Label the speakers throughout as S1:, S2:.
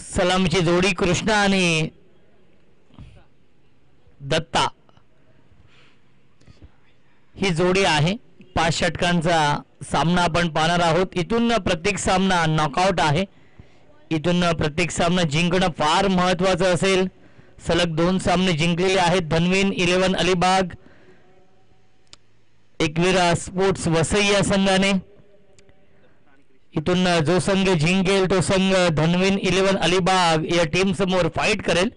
S1: सलामीची जोडी कृष्णा आणि दत्ता ही जोडी आहे. 5 षटकांचा सामना आपण पाहणार आहोत. इथून प्रत्येक सामना नॉकआउट आहे. इथून प्रत्येक सामना जिंकणं फार महत्त्वाचं असेल. सलग 2 सामने जिंकलेले आहेत धनवीन 11 अलिबाग एकविरा स्पोर्ट्स वसई या संघाने. इथून जो संघ जिंकेल तो संघ धनवीन 11 अलिबाग या टीम समोर फाईट करेल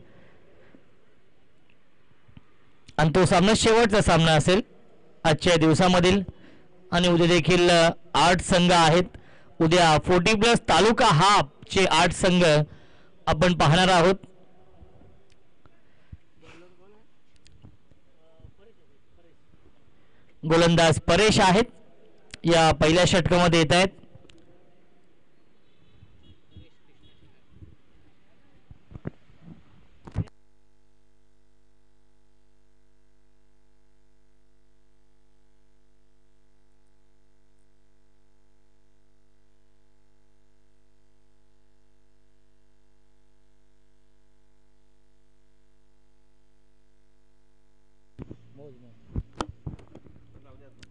S1: आणि तो सामना शेवटचा सामना असेल आजच्या दिवसामधील. आणि उद्या देखील 8 संघ आहेत. उद्या 40+ तालुका हाफचे 8 संघ आपण पाहणार आहोत. गोलंदाज परेश आहेत या पहिल्या षटकामध्ये येत आहेत.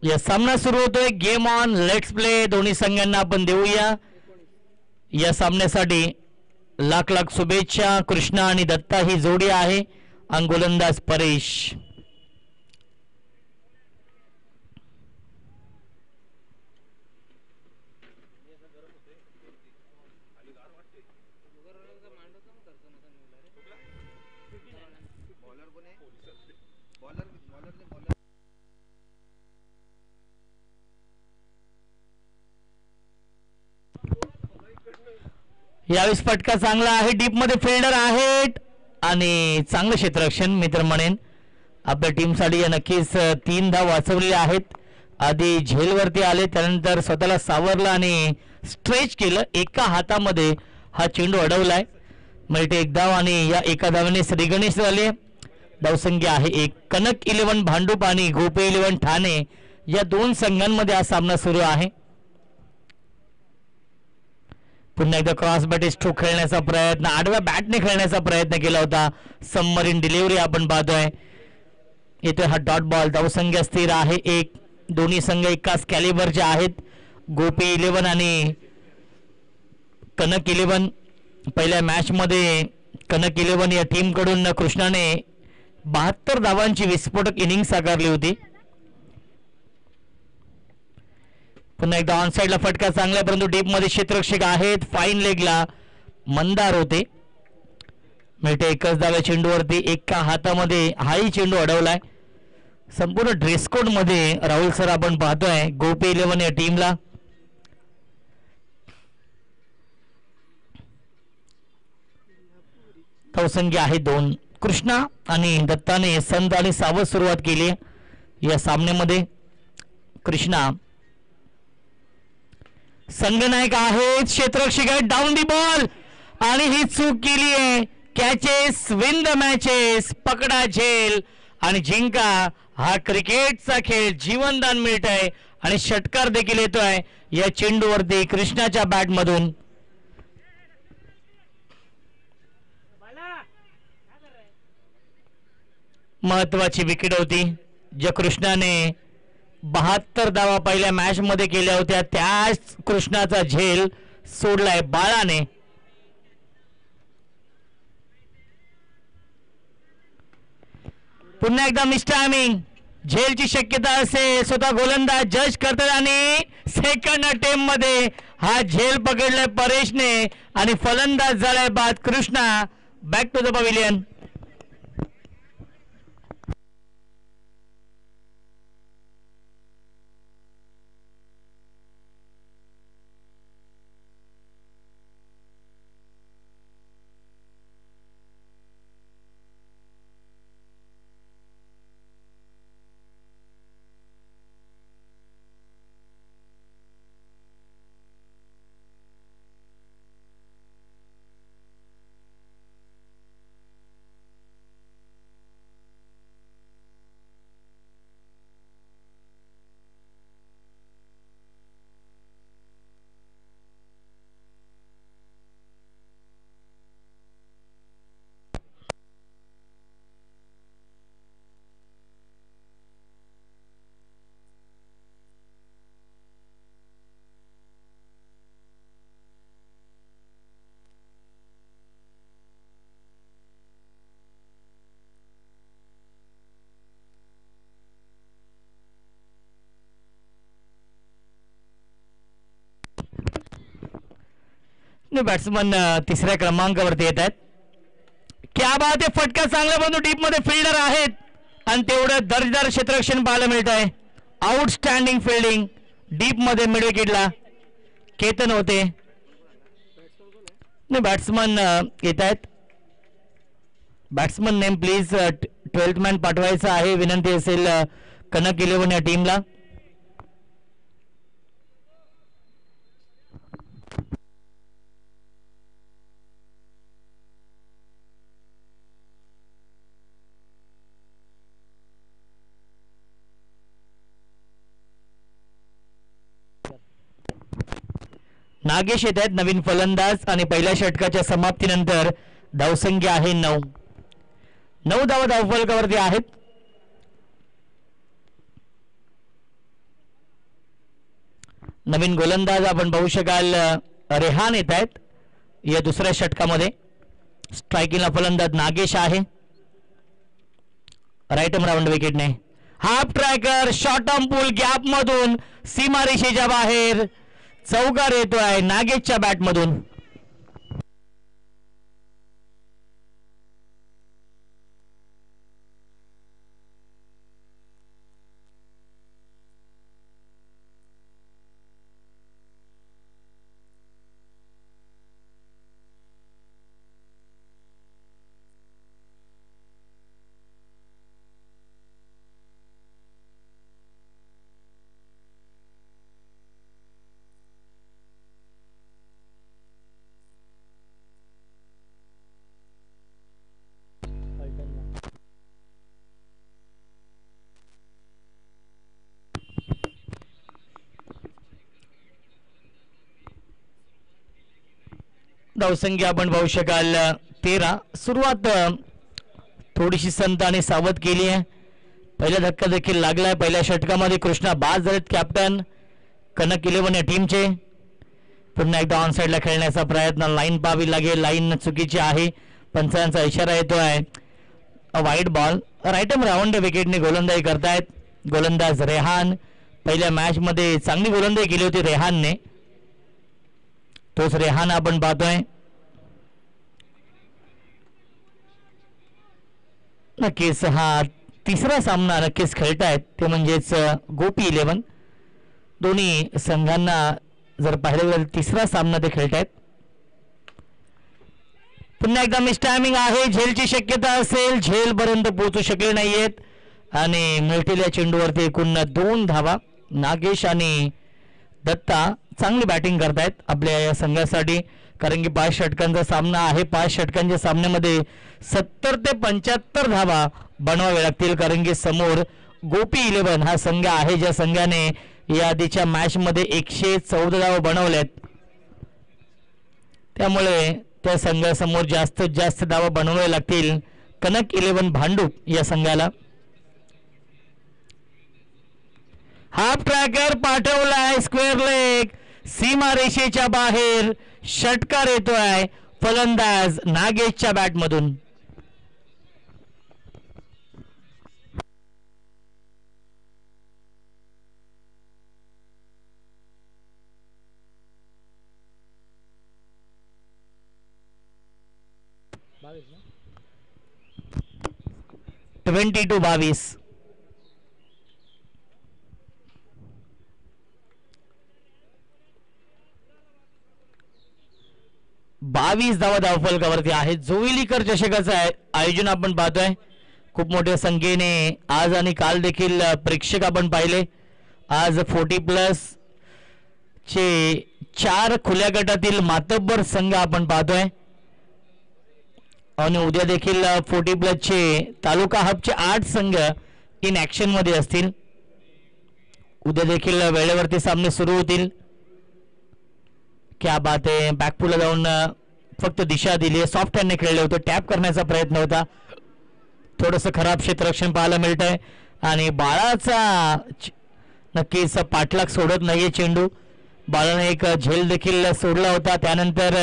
S1: या सामना सुरू होतोय. Game on, let's play. दोन्ही संघांना आपण देऊया या सामन्यासाठी लाख लाख शुभेच्छा. कृष्णा आणि दत्ता ही जोडी आहे आणि गोलंदाज परेश. यावेळेस फटका चांगला आहे. डीप मध्ये फिल्डर आहेत आणि चांगलं क्षेत्ररक्षण मी तर म्हणेन आपल्या टीमसाठी या नक्कीच 3 धाव वाचवलेल्या आहेत. आधी झेलवरती आले त्यानंतर स्वतःला सावरलं आणि स्ट्रेच केलं. एका हातामध्ये हा चेंडू अडवलाय. म्हणजे एक धाव आणि या एका धावेने श्रीगणेश झाले. धावसंख्या आहे 1. कनक 11 भांडूप आणि गोपे 11 ठाणे या 2 संघांमध्ये हा सामना सुरू आहे. पुन्हा एकदा क्रॉस बॅट स्ट्रोक खेळण्याचा प्रयत्न, आडव्या बॅटने खेळण्याचा प्रयत्न केला होता. सबमरीन डिलिव्हरी आपण पाहतोय. येतोय हा डॉट बॉल. धावसंख्या स्थिर आहे 1. दोन्ही संघ एकाच कॅलिबरचे आहेत. गोपी 11 आणि कनक 11. पहिल्या मॅचमध्ये कनक 11 या टीमकडून कृष्णाने 72 धावांची विस्फोटक इनिंग साकारली होती. पुन्हा एकदा ऑन साईडला फटका चांगला, परंतु डीप मध्ये क्षेत्ररक्षक आहेत. फाईन लेगला मंदार होते. मिळते एकच धाव्या चेंडूवरती. एका हातामध्ये हाही चेंडू अडवलाय. संपूर्ण ड्रेस कोड मध्ये राहुल सर आपण पाहतोय गोपी 11 या टीमला. धावसंख्या आहे 2. कृष्णा आणि दत्ताने संत आणि सावध सुरुवात केली या सामन्यामध्ये. कृष्णा संघनायक आहेत, क्षेत्ररक्षक आहेत. डाऊन दी बॉल आणि ही चूक केली आहे. Catches win the matches. पकडा झेल आणि जिंका. हा क्रिकेटचा खेळ जीवनदान मिळत आहे आणि षटकार देखील येतोय या चेंडूवरती कृष्णाच्या बॅट मधून. महत्वाची विकेट होती ज्या कृष्णाने 72 धावा पहिल्या मॅच मध्ये केल्या होत्या. त्याच कृष्णाचा झेल सोडलाय बाळाने. पुन्हा एकदा मिस टायमिंग. झेलची शक्यता असेल. स्वतः गोलंदाज जज करतात आणि सेकंड अटेम्प्ट मध्ये हा झेल पकडलाय परेशने आणि फलंदाज झालाय बाद. Krishna back to the pavilion. Batsman तिसऱ्या क्रमांकावरती येत आहेत. क्या बात आहे, फटका चांगला बंधू, डीप मध्ये फिल्डर आहेत आणि तेवढं दर्जेदार क्षेत्ररक्षण पाहायला मिळत आहे. आउटस्टँडिंग फिल्डिंग डीप मध्ये मिड विकेटला केतन होते. बॅट्समन येत आहेत. Batsman name please 12th man पाठवायचं आहे, विनंती असेल कनक 11 या टीमला. नागेश येत आहेत नवीन फलंदाज आणि पहिल्या षटकाच्या समाप्तीनंतर धावसंख्या आहे 9. 9 धावा धावफलकावरती आहेत. नवीन गोलंदाज आपण पाहू शकाल रेहान येत आहेत या दुसऱ्या षटकामध्ये. स्ट्रायकिंगला फलंदाज नागेश आहे. राईट आर्म राऊंड विकेटने half tracker short arm pull gap मधून सीमारेषेच्या बाहेर चौकार येतोय नागेशच्या बॅट मधून. धावसंख्या आपण पाहू शकाल 13. सुरुवात थोडीशी संत आणि सावध केली आहे. पहिला धक्का देखील लागलाय. पहिल्या षटकामध्ये कृष्णा बाद झालेत कॅप्टन कनक 11 या टीमचे. पुन्हा एकदा ऑन साईडला खेळण्याचा प्रयत्न, लाईन पाहावी लागेल, लाईन चुकीची आहे, पंचांचा इशारा येतोय. वाईट बॉल. राईट आर्म राऊंड विकेटने गोलंदाजी करतायत गोलंदाज रेहान. पहिल्या मॅच मध्ये चांगली गोलंदाजी केली होती रेहानने. तोच रेहान आपण पाहतोय. नक्कीच हा तिसरा सामना नक्कीच खेळतायत ते म्हणजेच गोपी 11. दोन्ही संघांना जर पाहिलं तर तिसरा सामना ते खेळतायत. पुन्हा एकदा मिस टायमिंग आहे. झेलची शक्यता असेल, झेलपर्यंत पोहोचू शकले नाहीयेत आणि मिळतेल्या चेंडूवरती एकूण 2 धावा. नागेश आणि दत्ता चांगली बॅटिंग करतायत आपल्या या संघासाठी, कारण की 5 षटकांचा सामना आहे. 5 षटकांच्या सामन्यामध्ये 70 ते 75 धावा बनवाव्या लागतील, कारण की समोर गोपी 11 हा संघ आहे ज्या संघाने या आधीच्या मॅच मध्ये 114 धावा बनवल्यात. त्यामुळे त्या संघासमोर जास्तीत जास्त धावा बनवाव्या लागतील कनक 11 भांडूप या संघाला. हाफ ट्रॅकर पाठवलाय स्क्वेअर लेग, सीमा रेषेच्या बाहेर षटकार येतोय फलंदाज नागेशच्या बॅट मधून. Twenty two 22. धावा धावफलकावरती आहेत. जोविलीकर चषकाचं आयोजन आपण पाहतोय. खूप मोठ्या संख्येने आज आणि काल देखील प्रेक्षक आपण पाहिले. आज 40+ चे 4 खुल्या गटातील मातब्बर संघ आपण पाहतोय आणि उद्या देखील 40+ चे तालुका हबचे 8 संघ इन ऍक्शन मध्ये असतील. उद्या देखील वेळेवरती सामने सुरू होतील. क्या बात आहे. बॅकपूलला जाऊन फक्त दिशा दिली, सॉफ्ट हँडने खेळले होते, टॅप करण्याचा प्रयत्न होता. थोडंसं खराब क्षेत्ररक्षण पाहायला मिळतंय आणि बाळाचा नक्कीच पाठलाग सोडत नाहीये चेंडू. बाळाने एक झेल देखील सोडला होता. त्यानंतर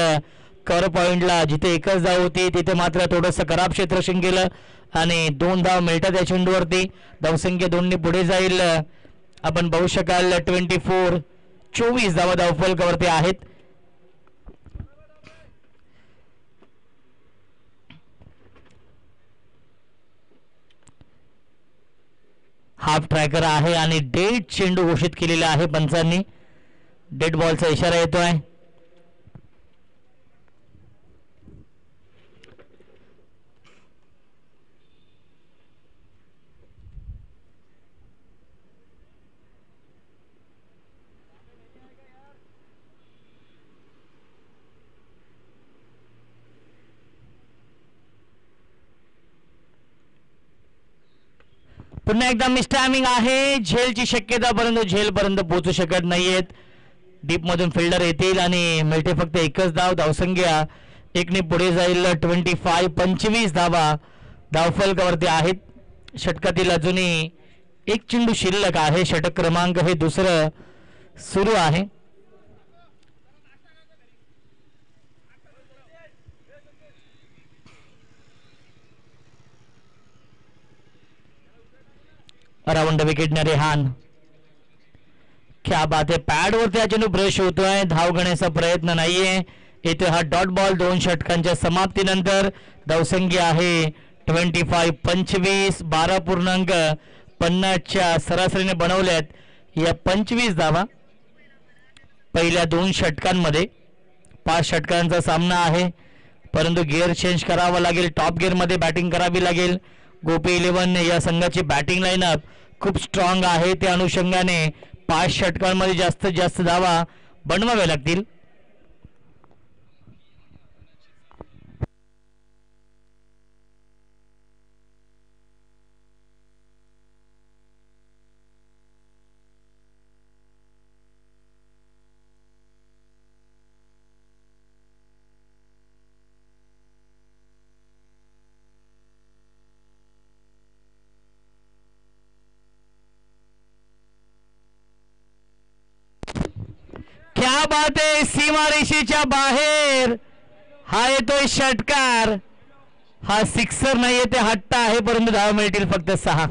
S1: कव्हर पॉइंटला जिथे एकच धाव होती तिथे मात्र थोडंसं खराब क्षेत्ररक्षण केलं आणि 2 धाव मिळतात या चेंडूवरती. धावसंख्या 2ने पुढे जाईल. आपण पाहू शकाल 24 धावा धावफलकावरती आहेत. हाफ ट्रॅकर आहे आणि डेड चेंडू घोषित केलेला आहे पंचांनी. डेड बॉलचा इशारा येतोय. पुन्हा एकदा मिस्टॅमिंग आहे. झेलची शक्यता, परंतु झेलपर्यंत पोहोचू शकत नाहीयेत. डीप मधून फिल्डर येतील आणि मिळते फक्त एकच धाव. धावसंख्या एकने पुढे जाईल. 25 धावा धावफलकावरती आहेत. षटकातील अजूनही एक चेंडू शिल्लक आहे. षटक क्रमांक हे दुसरं सुरू आहे. राऊंड विकेटने रेहान. क्या बात आहे. पॅडवरती हा चेंडू ब्रश होतोय. धाव घेण्याचा प्रयत्न नाहीये. येतोय हा डॉट बॉल. 2 षटकांच्या समाप्तीनंतर धावसंख्या आहे 25. 12.50च्या सरासरीने बनवल्यात या 25 धावा पहिल्या 2 षटकांमध्ये. 5 षटकांचा सामना आहे, परंतु गिअर चेंज करावा लागेल. टॉप गिअरमध्ये बॅटिंग करावी लागेल. गोपी 11 या संघाची बॅटिंग लाईनअप खूप स्ट्रॉंग आहे. त्या अनुषंगाने 5 षटकांमध्ये जास्तीत जास्त धावा बनवाव्या लागतील. क्या बात आहे. सीमारेषेच्या बाहेर हा येतोय षटकार. हा सिक्सर नाहीये, ते हट्टा आहे, परंतु धावा मिळतील फक्त 6.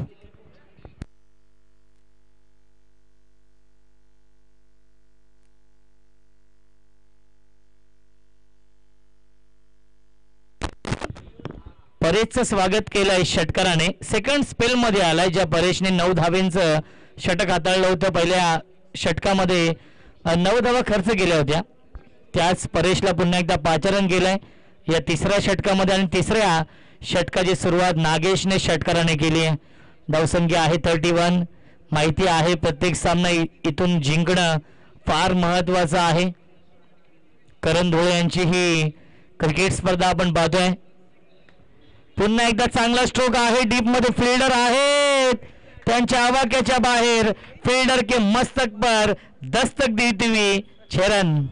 S1: परेशचं स्वागत केलंय षटकाराने. सेकंड स्पेल मध्ये आलाय. ज्या परेशने 9 धावेंचं षटक हाताळलं होतं. पहिल्या षटकामध्ये 9 धावा खर्च केल्या होत्या. त्याच परेशला पुन्हा एकदा पाचारण केलंय या तिसऱ्या षटकामध्ये. आणि तिसऱ्या षटकाची सुरुवात नागेशने षटकाराने केली आहे. धावसंख्या आहे 31. माहिती आहे प्रत्येक सामना इथून जिंकणं फार महत्वाचं आहे. करण धुळे यांची ही क्रिकेट स्पर्धा आपण पाहतोय. पुन्हा एकदा चांगला स्ट्रोक आहे. डीप मध्ये फिल्डर आहेत. त्यांच्या आवाक्याच्या बाहेर फिल्डर के मस्तक पर दस्तक देती हुई 6 रन.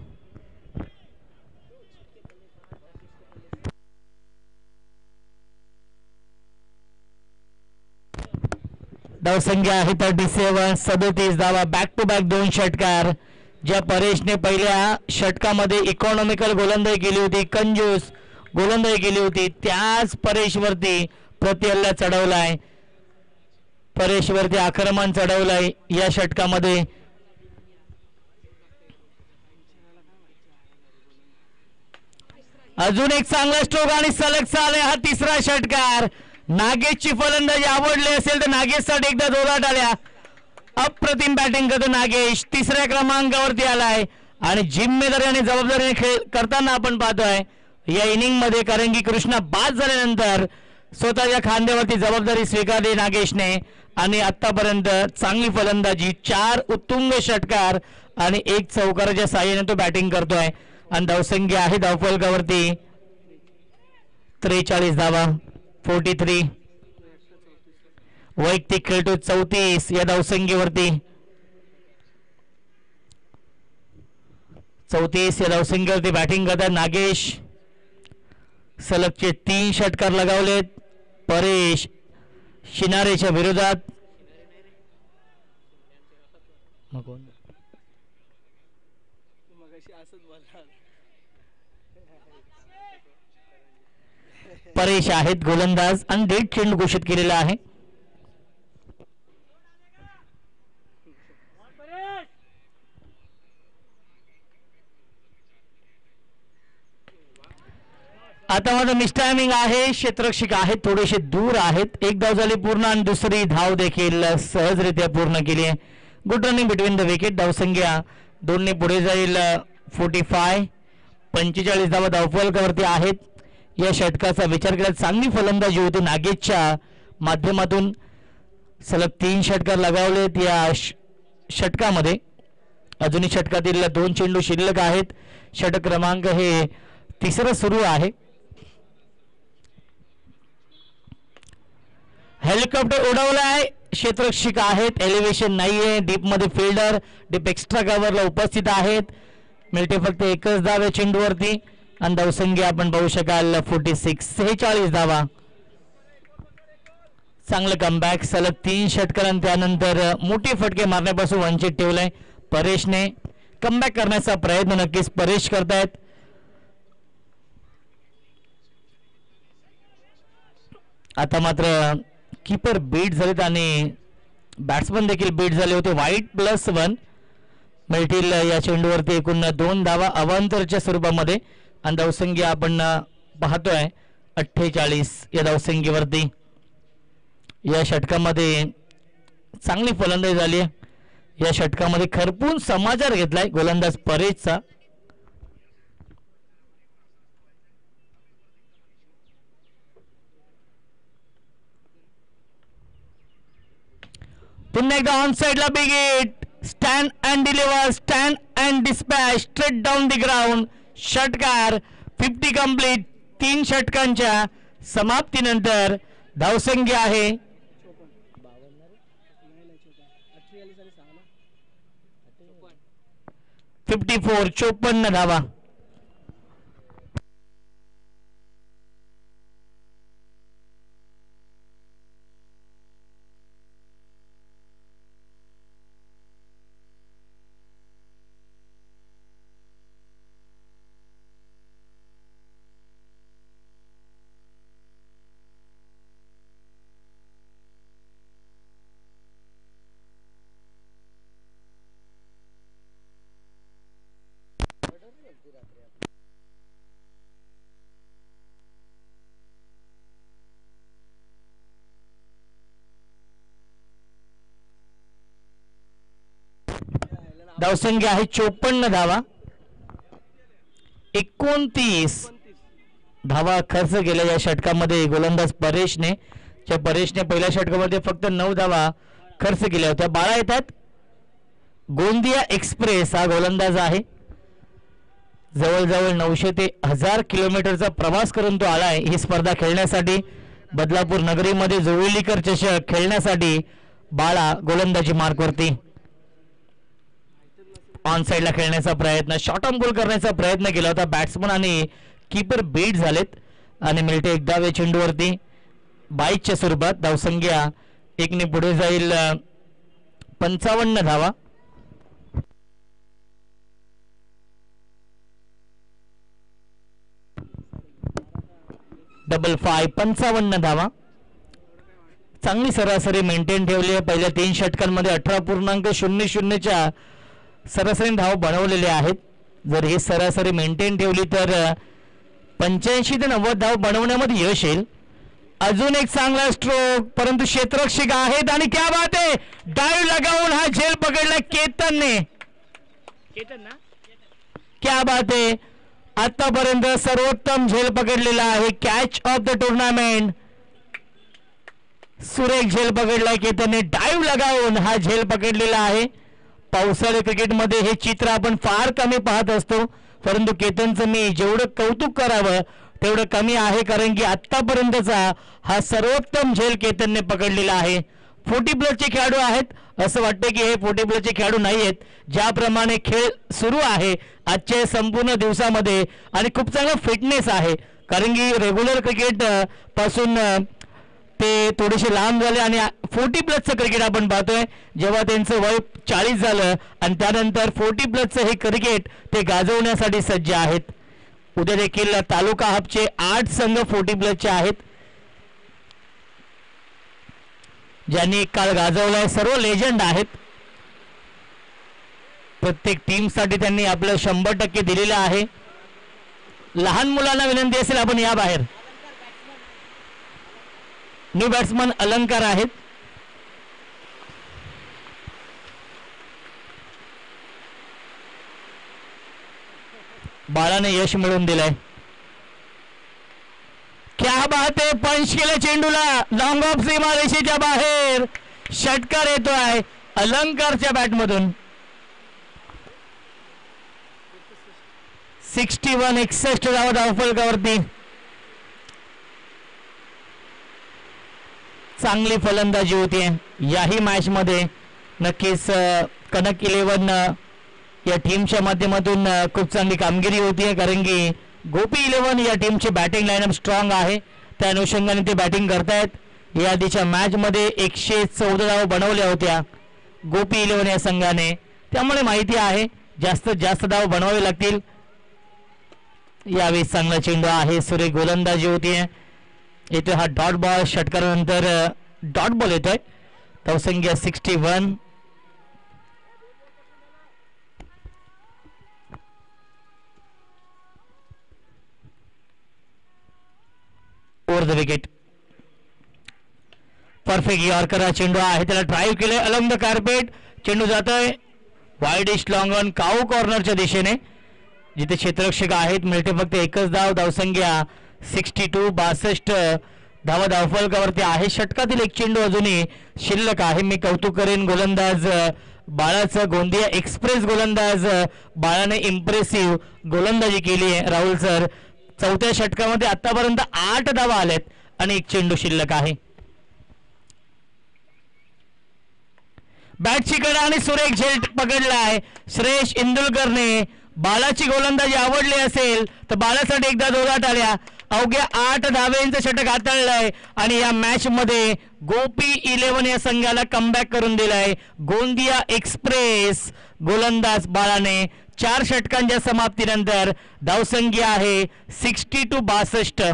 S1: धावसंख्या आहे 37. 37 धावा. बॅक टू बॅक 2 षटकार. ज्या परेशने पहिल्या षटकामध्ये इकॉनॉमिकल गोलंदाजी केली होती, कंजूस गोलंदाजी केली होती, त्याच परेशवरती प्रतिहल्ला चढवलाय. परेशवरती आक्रमण चढवलंय या षटकामध्ये. अजून एक चांगला स्ट्रोक आणि सलग चालय हा तिसरा षटकार. नागेशची फलंदाजी आवडली असेल तर नागेशसाठी एकदा जोरात आल्या. अप्रतिम बॅटिंग करतो नागेश. 3ऱ्या क्रमांकावरती आलाय आणि जिम्मेदारी आणि जबाबदारीने खेळ करताना आपण पाहतोय या इनिंग मध्ये. कारण की कृष्णा बाद झाल्यानंतर स्वतःच्या खांद्यावरती जबाबदारी स्वीकारली नागेशने आणि आतापर्यंत चांगली फलंदाजी. 4 उत्तुंग षटकार आणि 1 चौकाराच्या साहाय्याने तो बॅटिंग करतोय. आणि धावसंख्या आहे धावफलकावरती 43 धावा. 43. वैयक्तिक खेळतो 34 या धावसंख्येवरती. 34 या धावसंख्येवरती बॅटिंग करतात नागेश. सलगचे 3 षटकार लगावलेत. परेश शिनारेच्या विरोधात. परेश आहेत गोलंदाज आणि डेड चेंडू घोषित केलेला आहे. आता माझं मिसटायमिंग आहे. क्षेत्ररक्षक आहेत थोडेसे दूर आहेत. एक धाव झाली पूर्ण आणि दुसरी धाव देखील सहजरित्या पूर्ण केली आहे. Good running between the wicket. धावसंख्या 2 पुढे जाईल. 45 धावा धावफलकावरती आहेत. या षटकाचा विचार केला चांगली फलंदाजी होती नागेशच्या माध्यमातून. सलग 3 षटकार लगावलेत या षटकामध्ये. अजूनही षटकातील 2 चेंडू शिल्लक आहेत. षटक क्रमांक हे 3रं सुरू आहे. हेलिकॉप्टर उडवला आहे. क्षेत्ररक्षक आहेत. एलिव्हेशन नाहीये. डीप मध्ये फिल्डर डीप एक्स्ट्रा कव्हरला उपस्थित आहेत. मिळते फक्त एकच धाव या चेंडूवरती आणि धावसंख्या आपण पाहू शकाल 46 धावा. चांगलं कमबॅक. सलग 3 षटकार त्यानंतर मोठे फटके मारण्यापासून वंचित ठेवलंय परेशने. कमबॅक करण्याचा प्रयत्न नक्कीच परेश करतायत. आता मात्र कीपर बीट झालेत आणि बॅट्समन देखील बीट झाले होते. वाईट +1 मिळतील या चेंडूवरती. एकूण 2 धावा अवांतरच्या स्वरूपामध्ये आणि धावसंख्या आपण पाहतोय 48 या धावसंख्येवरती. या षटकामध्ये चांगली फलंदाजी झाली. या षटकामध्ये खरपून समाचार घेतलाय गोलंदाज परेशचा. पुन्हा एकदा ऑन साइडला big hit. Stand and deliver. Stand and dispatch straight down the ground. षटकार 50 कंप्लीट. 3 षटकांच्या समाप्तीनंतर धावसंख्या आहे 54 धावा. धावसंख्या आहे 54 धावा. 29 धावा खर्च केल्या या षटकामध्ये गोलंदाज परेशने. परेशने पहिल्या षटकामध्ये फक्त 9 धावा खर्च केल्या होत्या. बाळा येतात. गोंदिया एक्सप्रेस हा गोलंदाज आहे. जवळजवळ 900 ते 1000 किलोमीटरचा प्रवास करून तो आलाय ही स्पर्धा खेळण्यासाठी. बदलापूर नगरीमध्ये जोविलीकर चषक खेळण्यासाठी बाळा गोलंदाजी मार्कवरती. ऑन साइडला खेळण्याचा प्रयत्न. शॉर्ट ऑन गोल करण्याचा प्रयत्न केला होता बॅट्समन आणि कीपर बीट झालेत आणि मिळते एक धाव या चेंडूवरती 22च्या स्वरूपात. धावसंख्या 1 पुढे जाईल 55 धावा. डबल 5 55 धावा. चांगली सरासरी मेंटेन ठेवली आहे. पहिल्या 3 षटकांमध्ये 18.00च्या सरासरी धाव बनवलेले आहेत. जर ही सरासरी मेंटेन ठेवली तर 85 ते 90 धाव बनवण्यामध्ये यश येईल. अजून एक चांगला स्ट्रोक परंतु क्षेत्ररक्षक आहेत आणि क्या बात आहे. डाईव्ह लगावून हा झेल पकडला केतनने. क्या बात आहे. आतापर्यंत सर्वोत्तम झेल पकडलेला आहे. Catch of the tournament. सुरेख झेल पकडलाय केतनने. डाईव्ह लगावून हा झेल पकडलेला आहे. पावसाळी क्रिकेटमध्ये हे चित्र आपण फार कमी पाहत असतो परंतु केतनचं मी जेवढं कौतुक करावं तेवढं कमी आहे कारण की आतापर्यंतचा हा सर्वोत्तम झेल केतनने पकडलेला आहे. 40+ खेळाडू आहेत. असं वाटतं की हे 40+ खेळाडू नाही आहेत. ज्याप्रमाणे खेळ सुरू आहे आजच्या संपूर्ण दिवसामध्ये आणि खूप चांगला फिटनेस आहे कारण की रेग्युलर क्रिकेट पासून ते थोडेसे लांब झाले आणि 40+ क्रिकेट आपण पाहतोय. जेव्हा त्यांचं वय 40 झालं आणि त्यानंतर 40+ हे क्रिकेट ते गाजवण्यासाठी सज्ज आहेत. उद्या देखील तालुका हबचे 8 संघ 40+ आहेत ज्यांनी काल गाजवलाय. सर्व लेजंड आहेत. प्रत्येक टीमसाठी त्यांनी आपलं 100% दिलेलं आहे. लहान मुलांना विनंती असेल आपण या बाहेर. न्यू बॅट्समन अलंकार आहेत. बाळाने यश मिळवून दिलंय. क्या बात आहे. पंच केलं चेंडूला. लॉंग ऑफ सीमारेषेच्या बाहेर षटकार येतोय अलंकारच्या बॅटमधून. 61 धावा धावफलकावरती. चांगली फलंदाजी होती याही मॅच मध्ये. नक्कीच कनक 11 या टीमच्या माध्यमातून खूप चांगली कामगिरी होती कारण की गोपी 11 या टीमची बॅटिंग लाईनअप स्ट्रॉंग आहे. त्या अनुषंगाने ते बॅटिंग करतायत. या आधीच्या मॅच मध्ये 114 धावा बनवल्या होत्या गोपी 11 या संघाने. त्यामुळे माहिती आहे जास्तीत जास्त धावा बनवावे लागतील. यावेळी चांगला चेंडू आहे. सुरेख गोलंदाजी होतीये. येतोय हा डॉट बॉल. षटकारानंतर डॉट बॉल येतोय. धावसंख्या 61. Over the wicket. Perfect yorker हा चेंडू आहे. त्याला ड्राईव्ह केले अलॉंग द कार्पेट. चेंडू जातोय वाईडिश लॉंग ऑन काऊ कॉर्नरच्या दिशेने जिथे क्षेत्ररक्षक आहेत. मिळते फक्त एकच धाव. धावसंख्या 62 धावा धावफलकावरती आहे. षटकातील एक चेंडू अजूनही शिल्लक आहे. मी कौतुक करेन गोलंदाज बाळाचं. गोंदिया एक्सप्रेस गोलंदाज बाळाने इम्प्रेसिव्ह गोलंदाजी केली आहे. राहुल सर चौथ्या षटकामध्ये आतापर्यंत 8 धावा आल्यात आणि एक चेंडू शिल्लक आहे. बॅटची कडा आणि सुरेख झेल पकडलाय श्रेयश इंदुलकरने. बालाची गोलंदाजी आवडली असेल तर बालासाठी एकदा जोरात आल्या. अवघ्या 8 धावेंचं षटक हाताळलंय आणि या मॅच मध्ये गोपी 11 या संघाला कमबॅक करून दिलाय. गोंदिया एक्सप्रेस गोलंदाज बाळाने 4 षटकांच्या समाप्तीनंतर धावसंख्या आहे 62.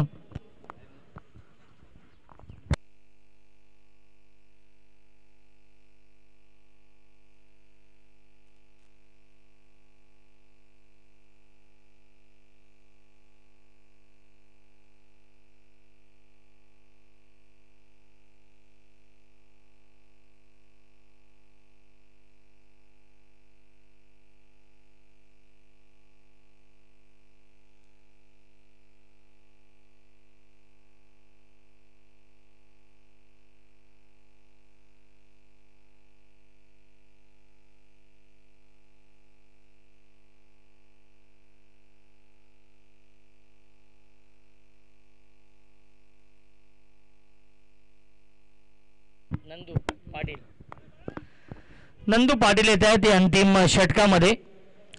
S1: नंदू पाटील येत आहेत अंतिम षटकामध्ये.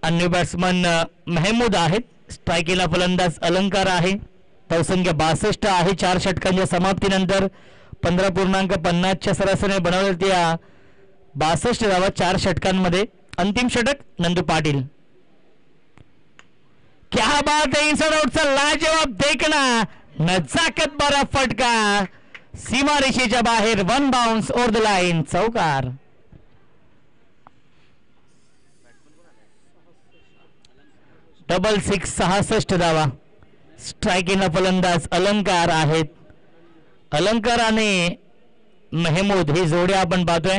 S1: अन्य बॅट्समन मेहमूद आहेत. स्ट्रायकीला फलंदाज अलंकार आहे. धावसंख्या 62 आहे. 4 षटकांच्या समाप्तीनंतर 15.50च्या सरासरीने बनवलेल्या 62 धावा 4 षटकांमध्ये. अंतिम षटक नंदू पाटील. क्या बात है. इनसाइड आउटचा लाजवाब देखना. नजाकत भरा फटका. सीमारेषेच्या बाहेर. 1 बाउन्स ओव्हर द लाईन. चौकार. डबल 6. 66 धावा. स्ट्रायकिंगला फलंदाज अलंकार आहेत. अलंकार आणि मेहमूद ही जोडी आपण पाहतोय.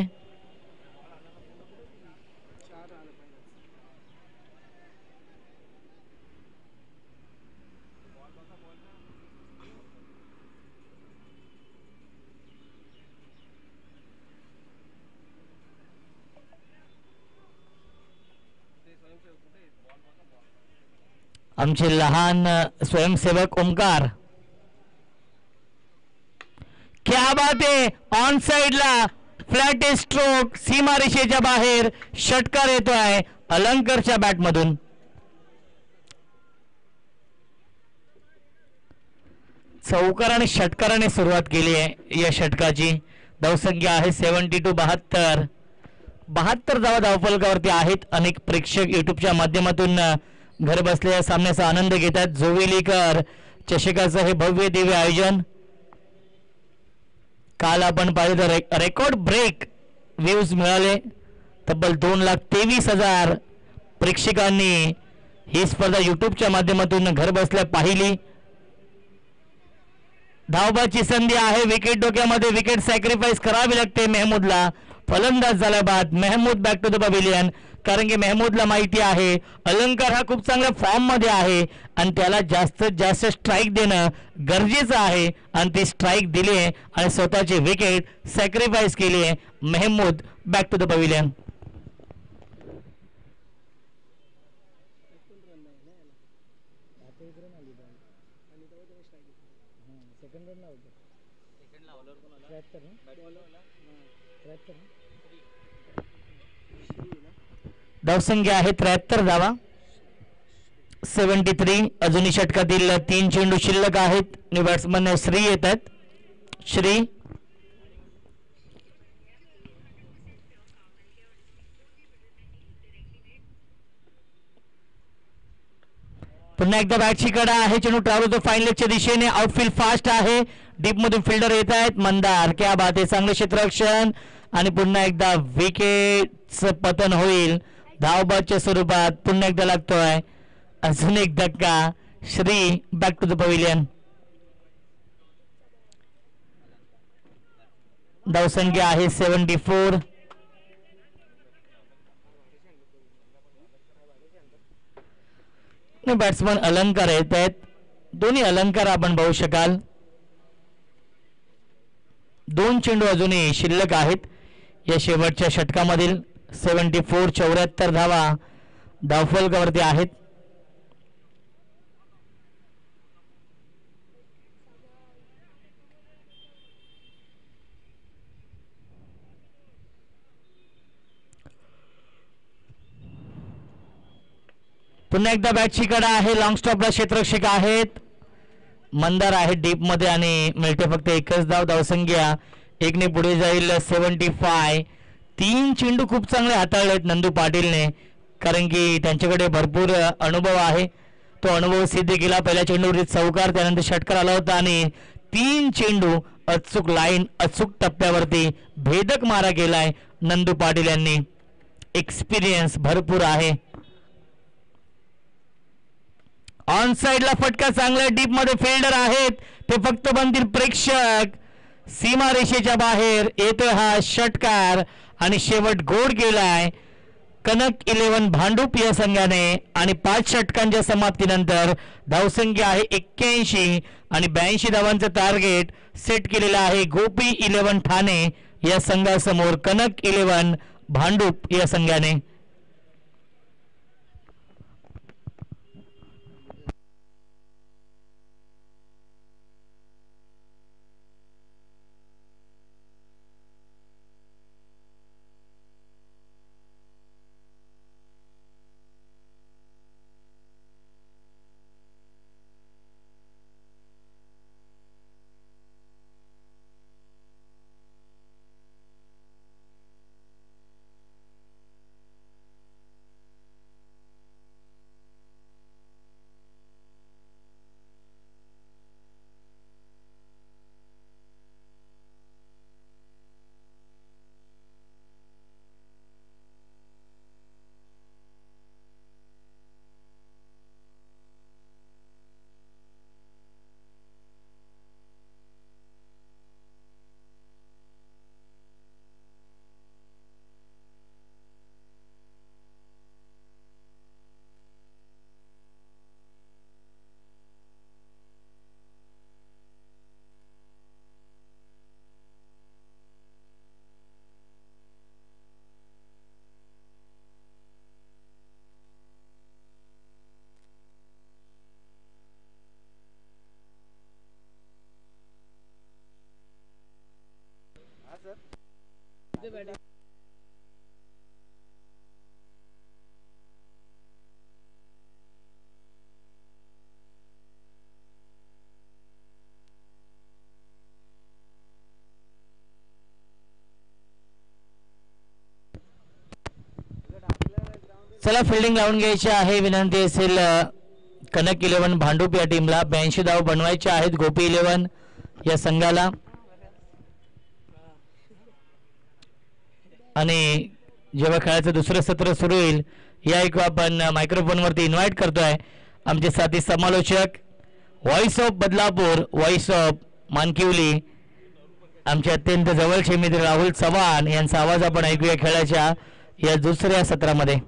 S1: आमचे लहान स्वयंसेवक ओमकार. क्या बात आहे. ऑन साइडला फ्लॅट स्ट्रोक. सीमारेषेच्या बाहेर षटकार येतोय अलंकारच्या बॅटमधून. चौकार आणि षटकाराने सुरुवात केली आहे या षटकाची. धावसंख्या आहे 72. 72 धावा धावफलकावरती आहेत. अनेक प्रेक्षक युट्यूबच्या माध्यमातून घर बसलेल्या सामन्याचा आनंद घेतात. जोवेलीकर चषकाचं हे भव्य दिव्य आयोजन. काल आपण पाहिलं तर रेकॉर्ड ब्रेक व्ह्यूज मिळाले. तब्बल 2,23,000 प्रेक्षकांनी ही स्पर्धा युट्यूबच्या माध्यमातून घर बसल्या पाहिली. धावबाची संधी आहे. विकेट डोक्यामध्ये, विकेट सॅक्रिफाईस करावी लागते मेहमूदला. फलंदाज झाला बाद. Mehmood back to the pavilion, कारण की मेहमूदला माहिती आहे अलंकार हा खूप चांगल्या फॉर्म मध्ये आहे आणि त्याला जास्तीत जास्त स्ट्राईक देणं गरजेचं आहे आणि ती स्ट्राईक दिली आहे आणि स्वतःची विकेट सॅक्रिफाईस केली आहे. Mehmood back to the pavilion. धावसंख्या आहे 73 धावा. 73. अजूनही षटकातील 3 चेंडू शिल्लक आहेत. बॅट्समन श्री येत आहेत. श्री पुन्हा एकदा बॅटची कडा आहे. चेंडू ट्रॅव्हल होतो फाईन लेगच्या दिशेने. आउटफील्ड फास्ट आहे. डीप मधून फिल्डर येत आहेत. मंदार, क्या बात आहे, चांगले क्षेत्ररक्षण आणि पुन्हा एकदा विकेटचं पतन होईल धावबादच्या स्वरूपात. पुन्हा एकदा लागतोय. अजून एक धक्का. Shri back to the pavilion. धावसंख्या आहे 74. बॅट्समन अलंकार येत आहेत. दोन्ही अलंकार आपण पाहू शकाल. 2 चेंडू अजूनही शिल्लक आहेत या शेवटच्या षटकामधील. 74. 74 धावा धावफलकावरती आहेत. पुन्हा एकदा बॅटची कडा आहे. लॉंग स्टॉपला क्षेत्ररक्षक आहेत. मंदार आहे डीप मध्ये आणि मिळते फक्त एकच धाव. धावसंख्या 1 ने पुढे जाईल. 75. 3 चेंडू खूप चांगले हाताळलेत नंदू पाटीलने, कारण की त्यांच्याकडे भरपूर अनुभव आहे. तो अनुभव सिद्ध केला. पहिल्या चेंडूवरील चौकार, त्यानंतर षटकार आला होता आणि 3 चेंडू अचूक लाईन, अचूक टप्प्यावरती भेदक मारा केलाय नंदू पाटील यांनी. एक्सपिरियन्स भरपूर आहे. ऑन साइडला फटका चांगला. डीप मध्ये फिल्डर आहेत, ते फक्त बनतील प्रेक्षक. सीमारेषेच्या बाहेर येतोय हा षटकार आणि शेवट गोड केलाय कनक 11 भांडूप या संघाने. आणि 5 षटकांच्या समाप्तीनंतर धावसंख्या आहे 81 आणि 82 धावांचं टार्गेट सेट केलेलं आहे गोपी 11 ठाणे या संघासमोर कनक 11 भांडूप या संघाने. चला फिल्डिंग लावून घ्यायची आहे. विनंती असेल कनक 11 भांडूप या टीमला. 82 धाव बनवायच्या आहेत गोपी 11 या संघाला. आणि जेव्हा खेळाचं दुसरं सत्र सुरू होईल या ऐकू आपण मायक्रोफोनवरती इन्व्हाइट करतोय आमचे साथी समालोचक voice of Badlapur, voice of Mankivali, आमचे अत्यंत जवळचे मित्र राहुल चव्हाण यांचा आवाज आपण ऐकूया खेळाच्या या दुसऱ्या सत्रामध्ये.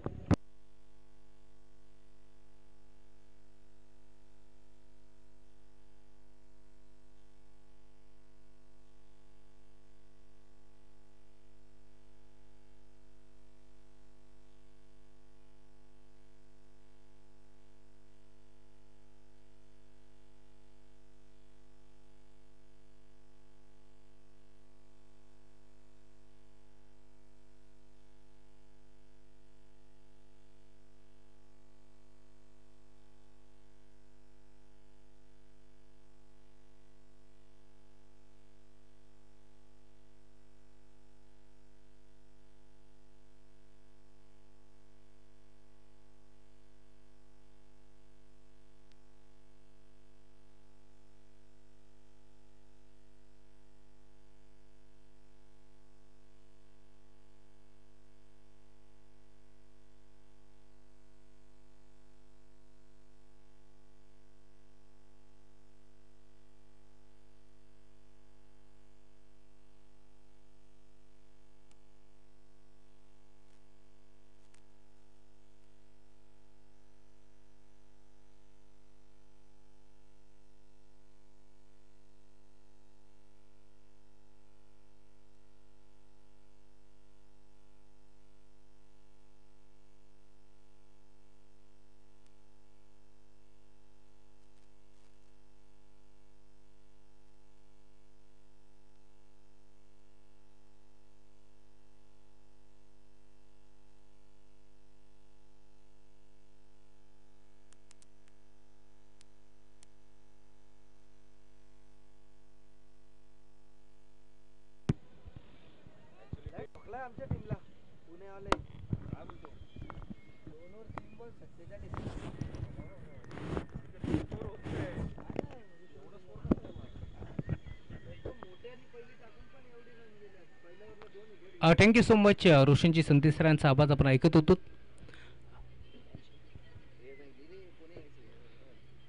S2: थँक्यू सो मच रोशनजी संती सरांचा आवाज आपण ऐकत होतो.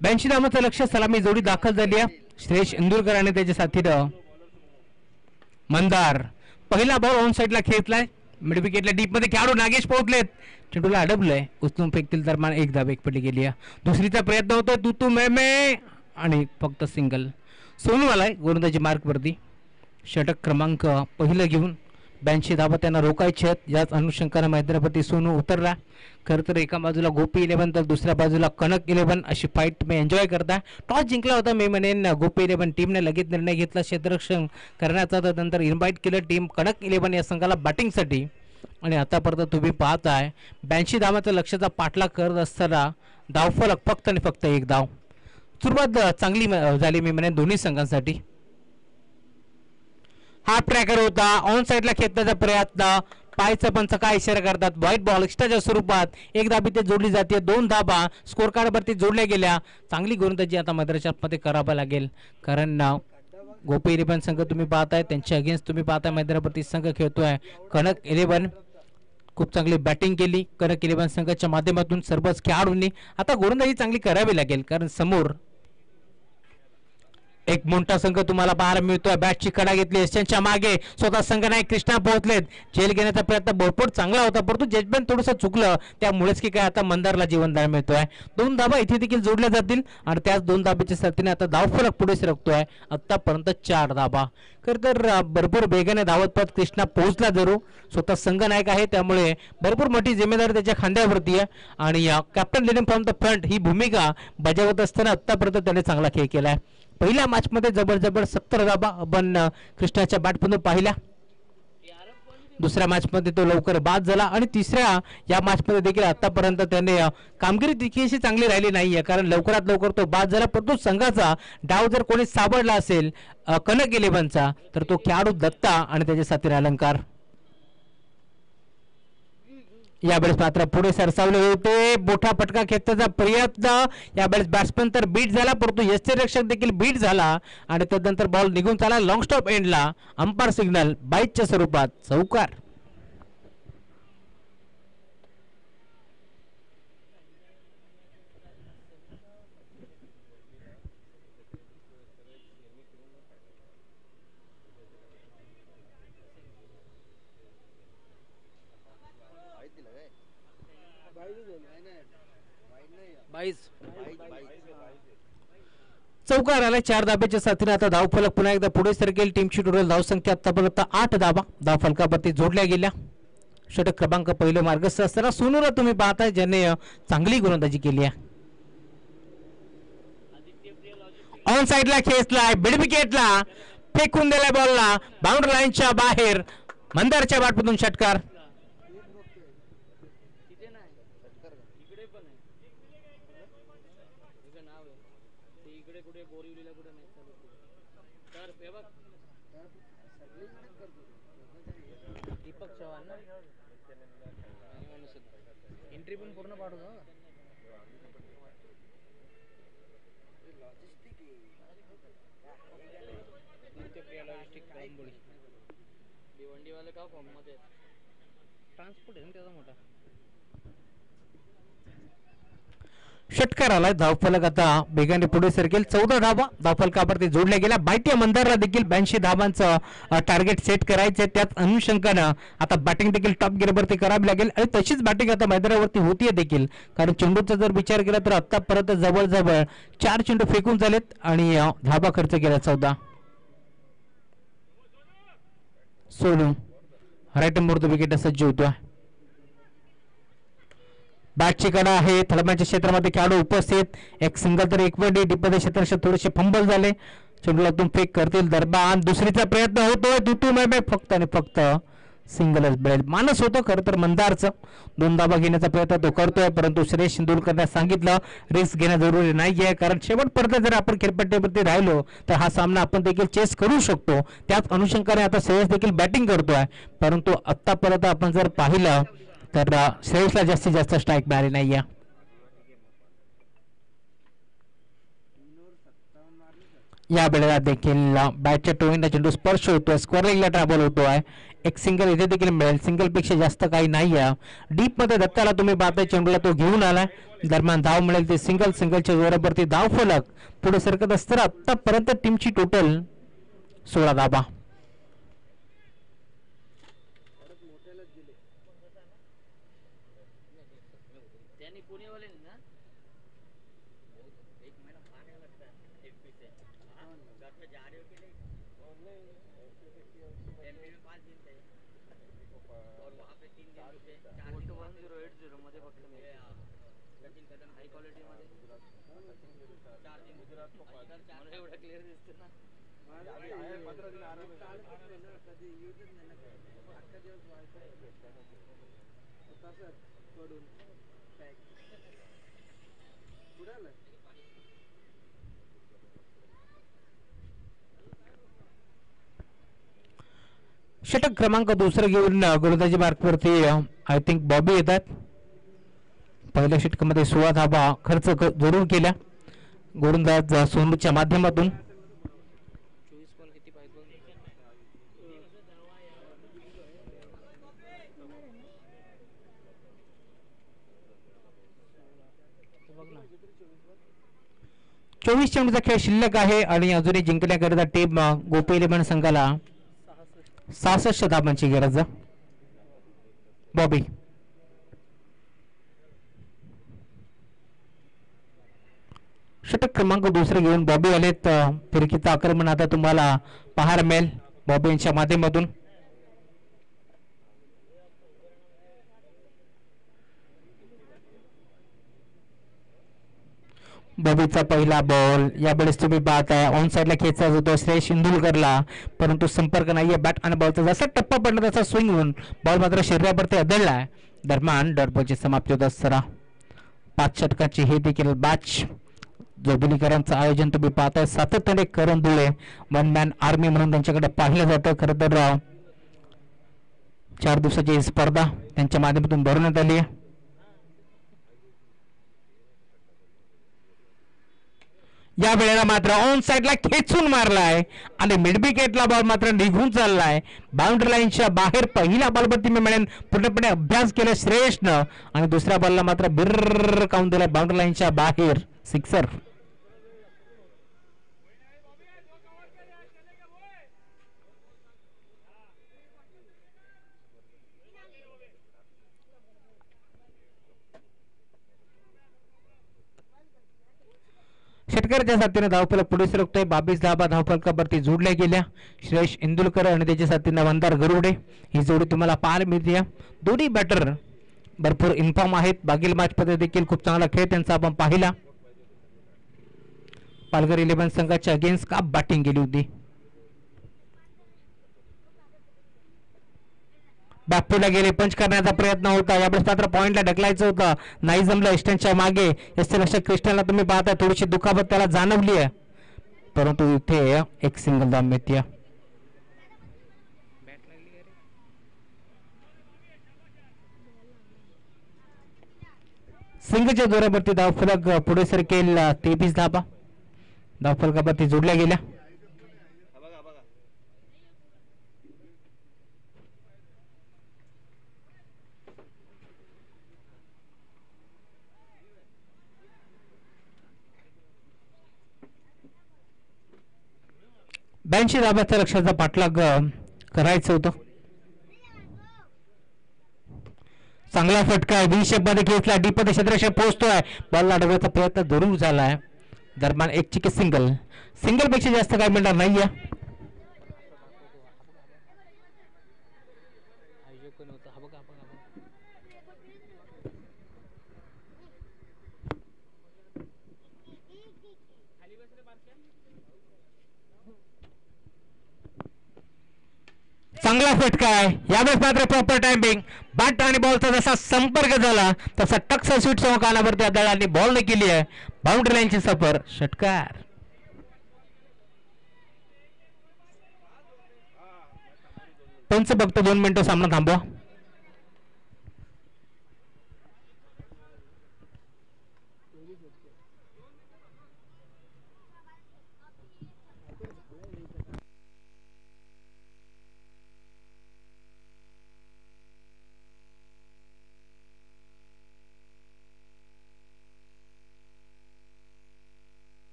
S2: 82 धावांचं लक्ष, सलामी जोडी दाखल झाली आहे. श्रेयश इंदुरकर आणि त्याच्या साथीनं मंदार. पहिला बॉल ऑन साईडला खेचलाय, मिड विकेटला डीप मध्ये खेळाडू नागेश पोहोचलेत, चेंडूला अडवलंय, उचलून फेकतील दरम्यान एक धाव एक पडली गेली आहे. दुसरीचा प्रयत्न होतोय, तू मे आणि फक्त सिंगल. सोनू आलाय गोलंदाजी मार्क वरती, षटक क्रमांक पहिलं घेऊन 82 धावा त्यांना रोखायचे आहेत. याच अनुषंगाने मैदानावरती सोनू उतरला. खरं तर एका बाजूला गोपी 11 तर दुसऱ्या बाजूला कनक 11 अशी फाईट तुम्ही एन्जॉय करता. टॉस जिंकला होता मी म्हणेन गोपी 11 टीमने लगेच निर्णय घेतला क्षेत्ररक्षण करण्याचा, तर नंतर इन्व्हाइट केलं टीम कनक 11 या संघाला बॅटिंगसाठी. आणि आतापर्यंत तुम्ही पाहताय 82 धावांचा लक्ष्याचा पाठलाग करत असताना धावफलक फक्त आणि फक्त एक धाव. सुरुवात चांगली झाली मी म्हणेन दोन्ही संघांसाठी. हाफ ट्रॅकर होता, ऑन साईडला खेचण्याचा प्रयत्न, पायचा पंच काय इशारा करतात, व्हाईट बॉल एक्स्ट्राच्या स्वरूपात एक धाबी ते जोडली जाते. 2 धाबा स्कोर कार्ड वरती जोडल्या गेल्या. चांगली गोलंदाजी आता मैदानाच्या मध्ये करावं लागेल, कारण गोपी 11 संघ तुम्ही पाहताय, त्यांच्या अगेन्स्ट तुम्ही पाहताय मैदानावरती संघ खेळतोय कनक 11. खूप चांगली बॅटिंग केली कनक 11 संघाच्या माध्यमातून सर्वच खेळाडूंनी. आता गोलंदाजी चांगली करावी लागेल, कारण समोर एक मोठा संघ तुम्हाला पाहायला मिळतोय. बॅटची कडा घेतली, त्यांच्या मागे स्वतः संघ नायक कृष्णा पोहोचलेत. झेल घेण्याचा प्रयत्न भरपूर चांगला होता, परंतु जजमेंट थोडंसं चुकलं, त्यामुळेच की काय आता मंदारला जीवनदान मिळतोय. 2 धाबा इथे देखील जोडल्या जातील आणि त्याच 2 धाब्याच्या साथीने आता धावफलक पुढे सरकतोय. आतापर्यंत 4 धाबा. खरं तर भरपूर वेगाने धावत पद कृष्णा पोहोचला, जरूर स्वतः संघ नायक आहे, त्यामुळे भरपूर मोठी जिम्मेदारी त्याच्या खांद्यावरती आहे. आणि captain leading from the front ही भूमिका बजावत असताना आतापर्यंत त्याने चांगला खेळ केलाय. पहिल्या मॅच मध्ये जबरदस्त 70 धाबा आपण कृष्णाच्या बॅटमधून पाहिल्या. दुसऱ्या मॅच मध्ये तो लवकर बाद झाला आणि तिसऱ्या या मॅच मध्ये देखील आतापर्यंत त्याने कामगिरी तितकीशी चांगली राहिली नाहीये, कारण लवकरात लवकर तो बाद झाला. परंतु संघाचा डाव जर कोणी सावरला असेल कनक 11चा, तर तो खेळाडू दत्ता आणि त्याच्या साथीने अलंकार. यावेळेस मात्र पुढे सरसावले होते, मोठा फटका खेचण्याचा प्रयत्न. यावेळेस बॅट्समन तर बीट झाला, परंतु यष्टीरक्षक देखील बीट झाला आणि त्यानंतर बॉल निघून चाला लॉंग स्टॉप एंडला. अंपायर सिग्नल बाईटच्या स्वरूपात चौकार. चौकार आलाय 4 धाब्याच्या साथीने आता धावफलक पुन्हा एकदा पुढे सरकेल. टीमची टोटल धावसंख्या आतापर्यंत 8 धाबा धावफलकावरती जोडल्या गेल्या. षटक क्रमांक पहिले मार्गस्थ असताना सोनूला तुम्ही पाहताय ज्याने चांगली गोलंदाजी केली आहे. ऑन साइडला खेचलाय मिड विकेटला फेकून दिलाय बॉलला बाउंड्री लाईनच्या बाहेर. मंदारच्या बाटमधून षटकार.
S1: एंट्री पण पूर्ण पाडू ना. भिवंडीवाले का फॉर्म मध्ये ट्रान्सपोर्ट आहे ना त्याचा मोठा.
S2: षटकार आलाय. धावफलक आता वेगाने पुढे सरकेल. 14 धावा धावफलकावरती जोडल्या गेल्या. बायटिया मंदारला देखील 82 धावांचं टार्गेट सेट करायचं. त्याच अनुषंगानं आता बॅटिंग देखील टॉप गिअरवरती करावी लागेल आणि तशीच बॅटिंग आता मैदानावरती होतीये देखील. कारण चेंडूचा जर विचार केला तर आतापर्यंत जवळजवळ 4 चेंडू फेकून झालेत आणि धाबा खर्च केला 14. सोनू राईट मोड विकेट सज्ज होतोय. बॅटची कडा आहे. थळमाच्या क्षेत्रामध्ये खेळाडू उपस्थित. एक सिंगल तर एक डी डीपमध्ये क्षेत्राशी थोडेसे फंबल झाले. चेंडूला फेक करतील दरबान. दुसरीचा प्रयत्न होतोय. फक्त आणि फक्त सिंगलच मिळेल. मानस होतं खरं तर मंदारचं. 2 धाबा घेण्याचा प्रयत्न तो करतोय परंतु श्रेयस शिंदूरकरने सांगितलं रिस्क घेणं जरुरी नाहीये कारण शेवटपर्यंत जर आपण खेळपट्टीवरती राहिलो तर हा सामना आपण देखील चेस करू शकतो. त्याच अनुषंगाने आता श्रेयस देखील बॅटिंग करतोय परंतु आतापर्यंत आपण जर पाहिलं तर श्रेयसला जास्तीत जास्त स्ट्राईक मिळाली नाहीये. या वेळेला देखील बॅटच्या टोळीला चेंडू स्पर्श होतोय. स्क्वेअरिंगला ट्रॅबल होतोय. एक सिंगल इथे देखील मिळेल. सिंगल पेक्षा जास्त काही नाही आहे. डीप मध्ये दत्ताला तुम्ही पाहताय चेंडूला तो घेऊन आलाय. दरम्यान धाव मिळेल ते सिंगलच्या जोरावरती धाव फलक पुढे सरकत असताना आतापर्यंत टीमची टोटल 16 धाबा. षटक क्रमांक दुसरं घेऊन गोलंदाजी मार्कवरती आय थिंक बॉबी येतात. पहिल्या षटकामध्ये 16 धाबा खर्च जरूर केल्या गोलंदाज सोनूच्या माध्यमातून. चोवीस चेंडूचा खेळ शिल्लक आहे आणि अजूनही जिंकण्याकरिता टीम गोपी 11 संघाला 66 धाबांची गरज. बॉबी षटक क्रमांक दुसरे घेऊन बॉबी आलेत. फिरकीचं आक्रमण आता तुम्हाला पाहायला मिळेल बॉबी यांच्या माध्यमातून. बॉबीचा पहिला बॉल. यावेळेस तुम्ही पाहताय ऑन साइडला खेचायचा होतो श्रेयस शिंदूरकरला परंतु संपर्क नाहीये. बॅट आणि बॉलचा जसा टप्पा पडला तसा स्विंग होऊन बॉल मात्र शरीरावरती आदळलाय. दरम्यान डॉटबॉलची समाप्ती होत असताना 5 षटकाची हे देखील बॅच जोबिनीकरांचं आयोजन तुम्ही पाहताय. सातत्याने करण धुळे 1 मॅन आर्मी म्हणून त्यांच्याकडे पाहिलं जातं. खरं तर 4 दिवसाची स्पर्धा त्यांच्या माध्यमातून भरवण्यात आली आहे. या वेळेला मात्र ऑन साइडला खेचून मारलाय आणि मिड विकेटला बॉल मात्र निघून चाललाय. बाउंड्री लाईनच्या बाहेर पहिल्या बॉलवरती मी म्हणेन पूर्णपणे अभ्यास केला श्रेयसनं आणि दुसऱ्या बॉलला मात्र बिर्र काउंट दिलाय बाउंड्री लाईनच्या बाहेर. सिक्सर. पालघरच्या साथीने धावफलक पुढे सरकतोय. 22 धाबा धावफलकावरती जोडल्या गेल्या. श्रेयश इंदुलकर आणि त्याच्या साथीने मंदार गरुडे ही जोडी तुम्हाला पाहायला मिळते. दोन्ही बॅटर भरपूर इन्फॉर्म आहेत. मागील मॅच मध्ये देखील खूप चांगला खेळ त्यांचा आपण पाहिला. पालघर 11 संघाच्या अगेन्स्ट का बॅटिंग केली होती. बॅकफुटला गेले. पंच करण्याचा प्रयत्न होता. यावेळेस मात्र पॉइंटला ढकलायचं होतं, नाही जमलं. एस्टनच्या मागे एस्टन क्रिस्टनला तुम्ही पाहता थोडीशी दुखापत त्याला जाणवली आहे, परंतु इथे एक सिंगल धाव मिळते. सिंगलच्या दोऱ्यावरती धावफलक पुढे सरकेल. 23 धाबा धावफलकावरती जोडल्या गेल्या. ब्याऐंशी धाब्याच्या लक्षाचा पाठलाग करायचं होतं. चांगला फटका आहे. 20 मध्ये खेचला. डीप मध्ये क्षेत्ररक्षक पोहोचतोय. बॉल अडवण्याचा प्रयत्न जरूर झालाय. दरम्यान एक चिकी सिंगल पेक्षा जास्त काय मिळणार नाहीये. चांगला फटका आहे. यावेळेस मात्र प्रॉपर टायमिंग. बॅट आणि बॉलचा जसा संपर्क झाला तसा टक्स स्वीट कानावरती दळांनी बॉल न केली आहे. बाउंड्री लाईनची सफर. षटकार. पंच फक्त 2 मिनिटं सामना थांबवा.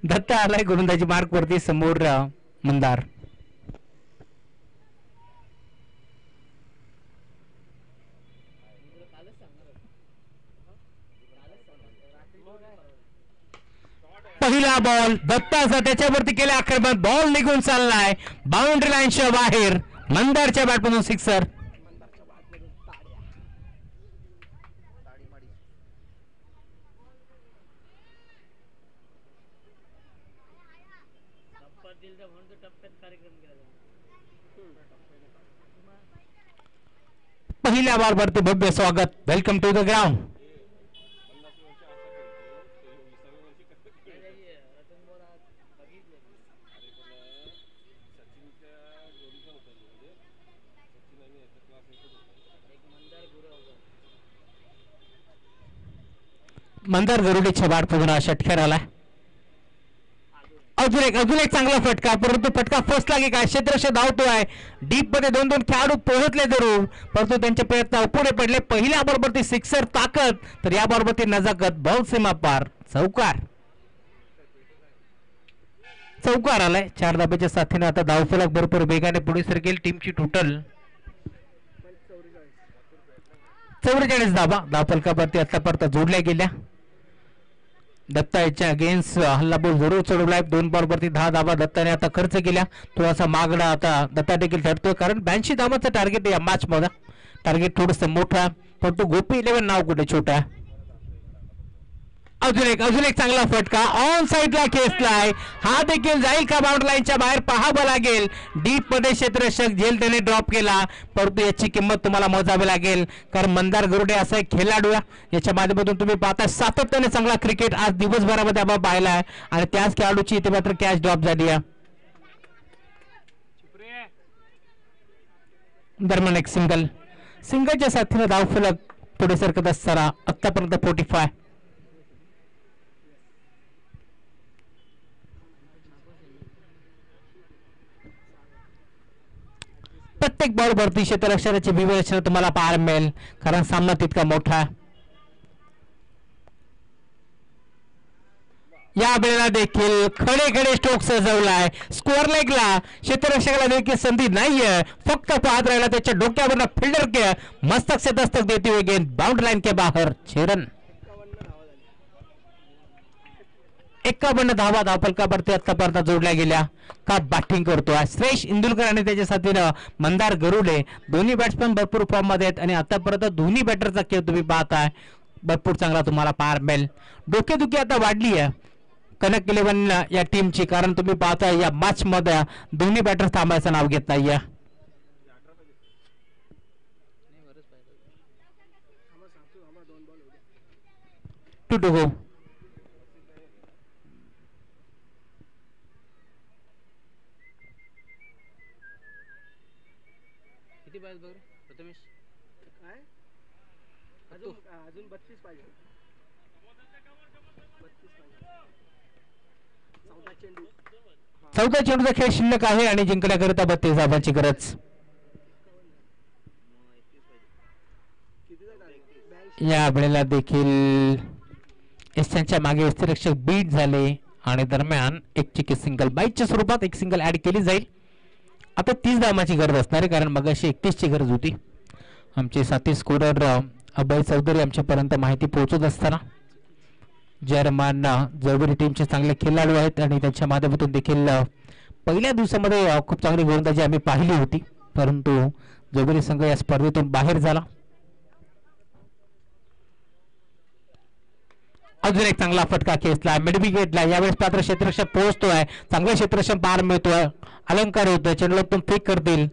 S2: दत्ता आलाय गोलंदाजी मार्क वरती समोर मंदार. पहिला बॉल दत्ताचा त्याच्यावरती केले आक्रमण. बॉल निघून चाललाय बाउंड्री लाईनच्या बाहेर. मंदारच्या बॅटमधून सिक्सर. पहिल्या बॉलवरती भव्य स्वागत. Welcome to the ground. Mandar गरुडेच्या बॅटमधून षटकार आला. अजून एक चांगला फटका, परंतु फटका फसला की काय. क्षेत्ररक्षक धावतोय. डीप मध्ये 2-2 खेळाडू पोहोचले जरूर, परंतु त्यांचे प्रयत्न अपुरे पडले. पहिल्या बॉलवरती सिक्सर ताकद, तर या बॉलवरती नजाकत. बॉल सीमा पार. चौकार आलाय. 4 धाब्याच्या साथीने आता धावफलक भरपूर वेगाने पुढे सरकेल. टीमची टोटल 44 धाबा धावफलकावरती आतापर्यंत जोडल्या गेल्या. दत्ता याच्या अगेन्स्ट हल्ला बॉल जरूर चढवलाय. 2 बॉलवरती 10 धाबा दत्ताने आता खर्च केल्या. थोडासा मागडा आता दत्ता देखील ठरतोय, कारण 82 धाबांचं टार्गेट या मॅच मध्ये. टार्गेट थोडस मोठा, परंतु गोपी 11 नाव कुठे छोटा. अजून एक चांगला फटका ऑन साइडला खेचलाय. हा देखील जाईल का बाउंड्री लाईनच्या बाहेर पाहावं लागेल. डीप मध्ये क्षेत्ररक्षक झेल त्याने ड्रॉप केला, परंतु याची किंमत तुम्हाला मोजावी लागेल, कारण मंदार गरुडे असा एक खेळाडू याच्या माध्यमातून तुम्ही पाहता सातत्याने चांगला क्रिकेट आज दिवसभरामध्ये आपण पाहिलाय, आणि त्याच खेळाडूची इथे मात्र कॅच ड्रॉप झाली आहे. दरम्यान एक सिंगलच्या साथीने धावफलक पुढे सरकत असताना आतापर्यंत 45. प्रत्येक बॉलवरती क्षेत्ररक्षणाचे विवेचन तुम्हाला पाहायला मिळेल, कारण सामना तितका मोठा. या वेळेला देखील खडे स्ट्रोक सजवलाय. स्कोअर लेगला क्षेत्ररक्षकाला देखील संधी नाहीये, फक्त पाहत राहिला. त्याच्या डोक्यावर फिल्डर के मस्तक से दस्तक देते हुए गेंद बाउंड्री लाइन के बाहर. 51 धावा धावफलकावरती आतापर्यंत जोडल्या गेल्या. का बॅटिंग करतोय श्रेष इंदुलकर आणि त्याच्या साथीनं मंदार गरुडे. दोन्ही बॅट्समॅन भरपूर फॉर्म मध्ये आहेत, आणि आतापर्यंत दोन्ही बॅटरचा खेळ तुम्ही पाहताय भरपूर चांगला तुम्हाला पाहायला मिळेल. डोकेदुखी आता वाढली आहे कनक 11 या टीमची, कारण तुम्ही पाहताय या मॅच मध्ये दोन्ही बॅटर थांबायचं नाव घेत नाहीये. Two to go.
S3: अजून 32 पाहिजे.
S2: 14 चेंडूचा खेळ शिल्लक आहे, आणि जिंकण्याकरिता 32 धावांची गरज. या वेळेला देखील एसच्या मागे यष्टिरक्षक बीट झाले, आणि दरम्यान एक चिकी सिंगल बाईटच्या स्वरूपात एक सिंगल ऍड केली जाईल. आता 30 धावांची गरज असणार आहे, कारण मगाशी 31 ची गरज होती. आमचे साथी स्कोरर अभय चौधरी आमच्यापर्यंत माहिती पोहोचत असताना जर्मन जवळी टीमचे चांगले खेळाडू आहेत, आणि त्यांच्या माध्यमातून देखील पहिल्या दिवसामध्ये खूप चांगली गोलंदाजी आम्ही पाहिली होती, परंतु जवळी संघ या स्पर्धेतून बाहेर झाला. अजून एक चांगला फटका खेचला मिड विकेटला. यावेळेस पात्र क्षेत्ररक्षक पोहोचतोय, चांगले क्षेत्ररक्षक पार मिळतोय, अलंकार होतोय. चेंडूला फेक करतील.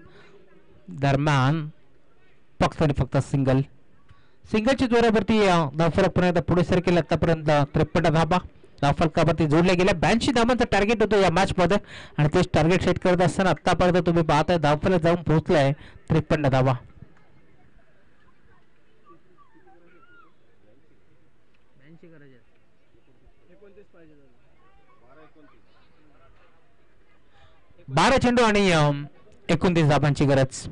S2: दरम्यान फक्त सिंगलच्या जोरावरती धावफलक पुन्हा पुढे सरकेल. आतापर्यंत 53 धाबा धावफलकावरती जोडल्या गेल्या. 82 धाबांचं टार्गेट होतं या मॅच मध्ये, आणि तेच टार्गेट सेट करत असताना आतापर्यंत तुम्ही पाहताय धावफलक जाऊन पोहोचलाय 53 धाबा. 12 चेंडू आणि 29 धाबांची गरज.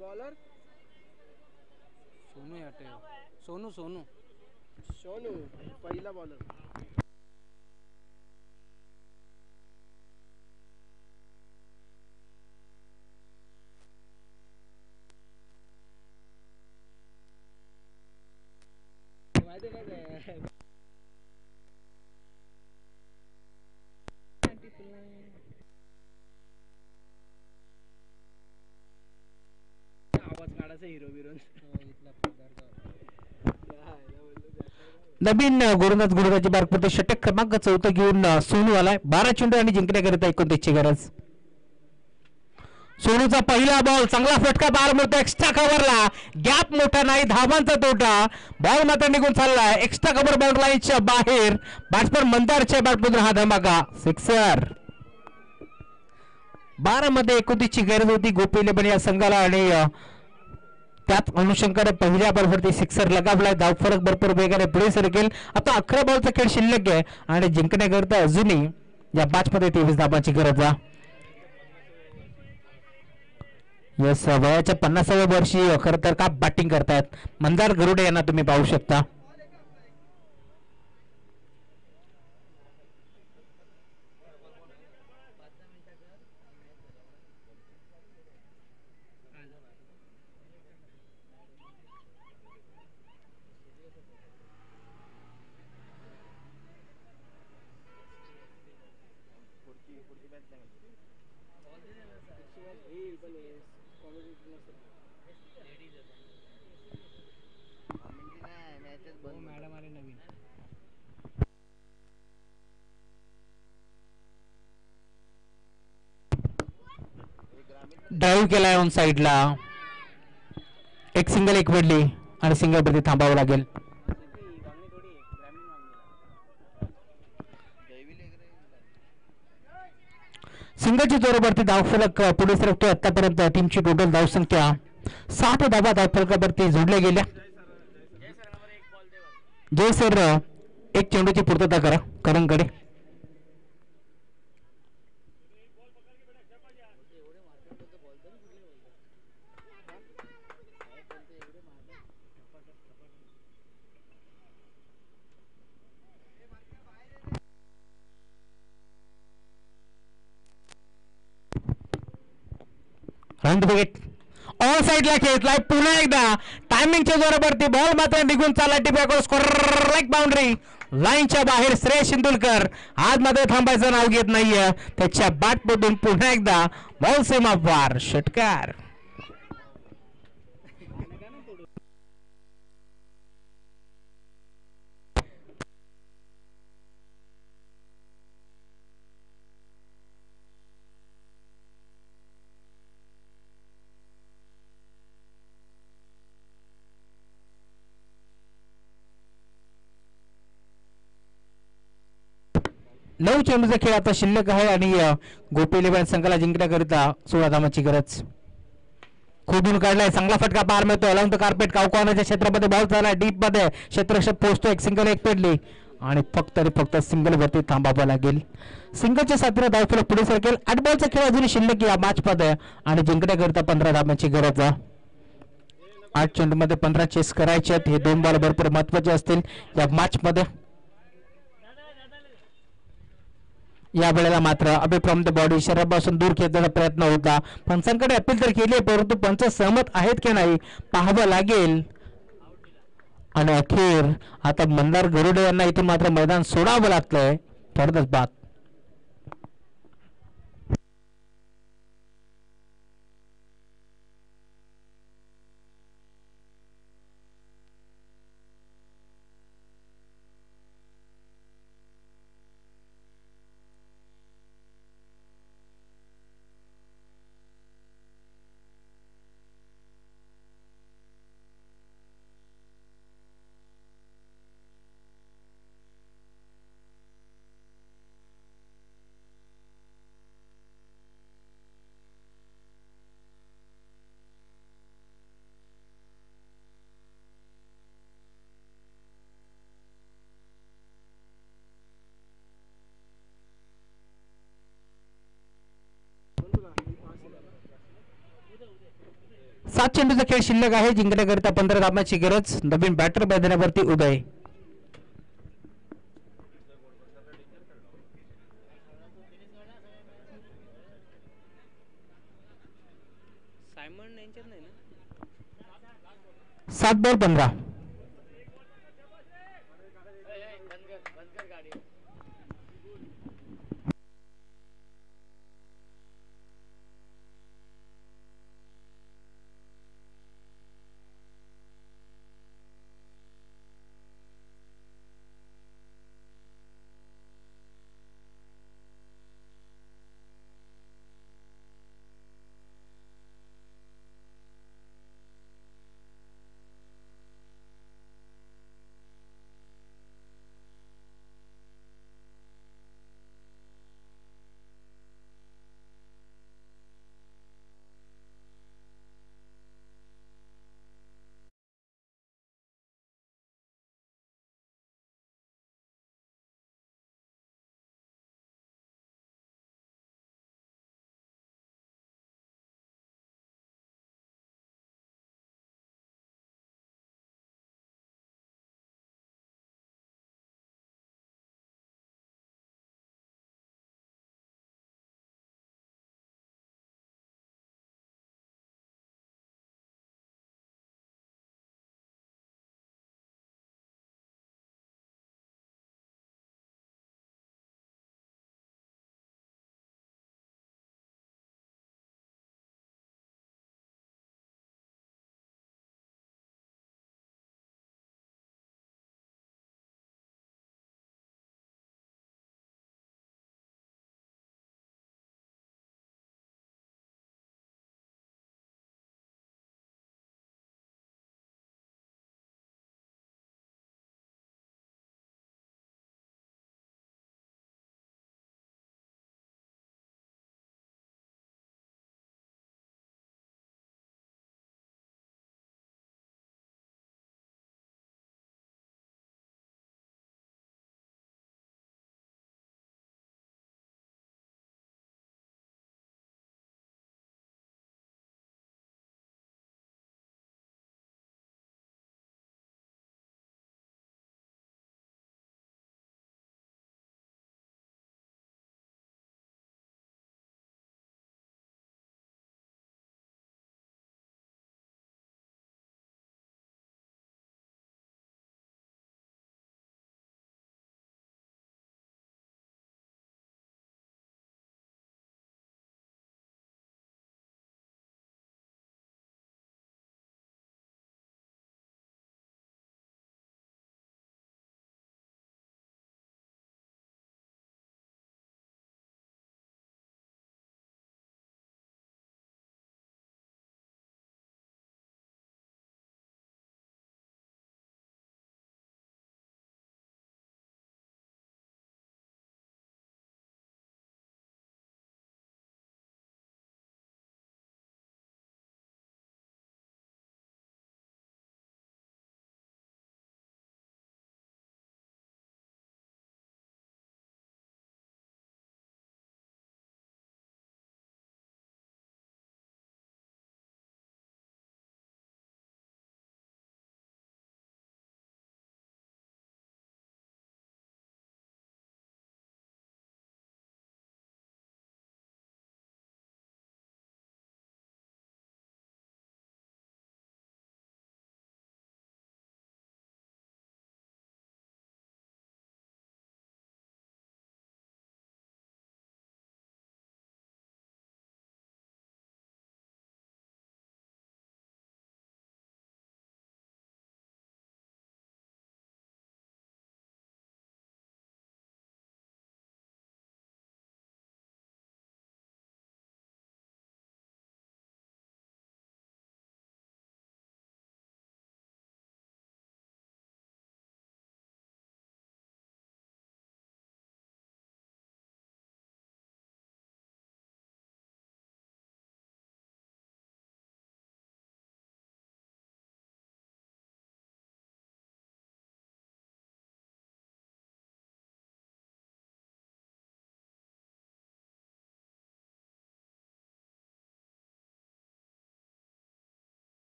S3: बॉलर सोनू सोनू सोनू पहिला बॉलर. आवाज काढायचा हिरो बिरो.
S2: नवीन गोलंदाज गुरुदाची बार पडते. षटक क्रमांक 14 घेऊन सोनू आलाय. 12 चेंडू आणि जिंकण्याकरिता 29 ची गरज. सोनूचा पहिला बॉल, चांगला फटका बाहेर मिळतो. एक्स्ट्रा कव्हरला गॅप मोठा नाही, धावांचा तोटा. बॉल मात्र निघून चाललाय एक्स्ट्रा कव्हर बाउंड्री लाईनच्या बाहेर. बॅट्समन मंदारच्या बॅटमधून हा धमाका सिक्सर. 12 मध्ये 29 ची गरज होती गोपीले या संघाला आणि त्याच अनुषंगाने पहिल्या बॉलवरती सिक्सर लगावलाय. धावफरक भरपूर वेगाने पुढे सरकेल. आता 11 बॉलचा खेळ शिल्लक आहे आणि जिंकण्याकरता अजूनही या मॅच मध्ये 23 धाबांची गरज आहे. यस, वयाच्या 50व्या वर्षी खर तर का बॅटिंग करतायत मंदार गरुडे यांना तुम्ही पाहू शकता. ड्राईव्ह केलाय ऑन साइडला. एक सिंगल एक पडली आणि सिंगल वरती थांबावं लागेल. सिंगलची जोरावरती धावफलक पुढे सरकतोय. आतापर्यंत टीमची टोटल धावसंख्या 7 धावा धावफलकावरती जोडल्या गेल्या. जय सर, एक चेंडूची पूर्तता करा करणकडे. रन विकेट ऑन साइडला खेळलाय पुन्हा एकदा. टायमिंगच्या जोरावरती बॉल मात्र निघून चालला. टिप्याकडे स्क्वेअर लेग बाउंड्री लाईनच्या बाहेर. श्रेयस इंदुलकर आज मात्र थांबायचं नाव घेत नाहीये. त्याच्या बॅटमधून पुन्हा एकदा बॉल सीमा पार षटकार. नऊ चेंडूचा खेळ आता शिल्लक आहे आणि गोपी इलेव्हन संघाला जिंकण्याकरिता 16 धावांची गरज. खोदून काढलाय, चांगला फटका पार मिळतो. अलॉंग द कार्पेट कावकॉर्नरच्या क्षेत्रामध्ये बॉल झाला. डीप मध्ये क्षेत्ररक्षक पोहोचतो. एक सिंगल एक पडली आणि फक्त सिंगल वरती थांबावं लागेल. सिंगलच्या साथीने धावफलक पुढे सरकेल. 8 बॉलचा खेळ अजून शिल्लक या मॅच मध्ये आणि जिंकण्याकरिता 15 धावांची गरज आहे. 8 चेंडूमध्ये 15 चेस करायचे आहेत. हे 2 बॉल भरपूर महत्वाचे असतील या मॅच मध्ये. या वेळेला मात्र अबे फ्रॉम द बॉडी शरीरापासून दूर खेचण्याचा प्रयत्न होता. पंचांकडे अपील तर केली परंतु पंच सहमत आहेत की नाही पाहावं लागेल. आणि अखेर आता मंदार गरुडे यांना इथून मात्र मैदान सोडावं लागतंय. थोडंच बात 7 चेंडूचा खेळ शिल्लक आहे. जिंकण्याकरिता 15 धावांची गरज. नवीन बॅटर मैदानावरती उदय.
S3: सायमन यांच्यात नाही ना.
S2: 7 बॉल 15.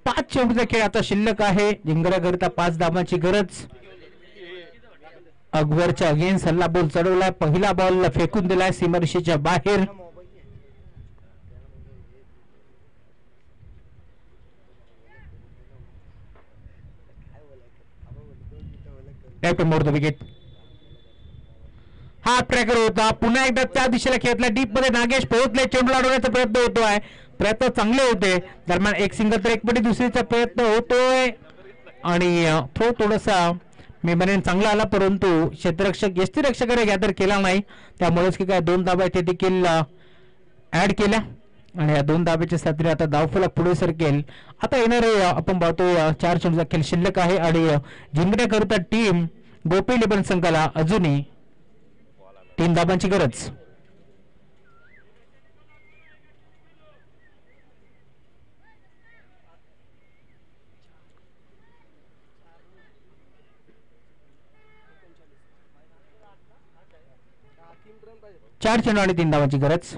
S2: पाच चेंडूचा खेळ आता शिल्लक आहे. जिंकण्याकरिता 5 धावांची गरज. अकबरच्या अगेन्स्ट हल्ला बॉल चढवलाय. पहिला बॉल फेकून दिलाय सीमारेषेच्या बाहेर. More the wicket. हा ट्रॅकर होता. पुन्हा एकदा त्या दिशेला खेळतला. डीप मध्ये नागेश पोहोचले. चेंडू अडवण्याचा प्रयत्न होतोय. प्रयत्न चांगले होते. दरम्यान एक सिंगल तर एक पटी दुसरीचा प्रयत्न होतोय आणि थ्रो थोडासा मी म्हणेन चांगला आला, परंतु क्षेत्ररक्षक यष्टीरक्षकाने गॅदर केला नाही. त्यामुळेच की काय 2 धाबा ते देखील ऍड केल्या आणि या 2 धाब्याच्या साथीने आता धावफलक पुढे सरकेल. आता येणारे आपण पाहतो 4 चेंडूचा खेळ शिल्लक आहे आणि जिंकण्याकरिता टीम गोपी 11 संघाला अजूनही 3 धाबांची गरज. चार चेंडू आणि 3 धावांची गरज.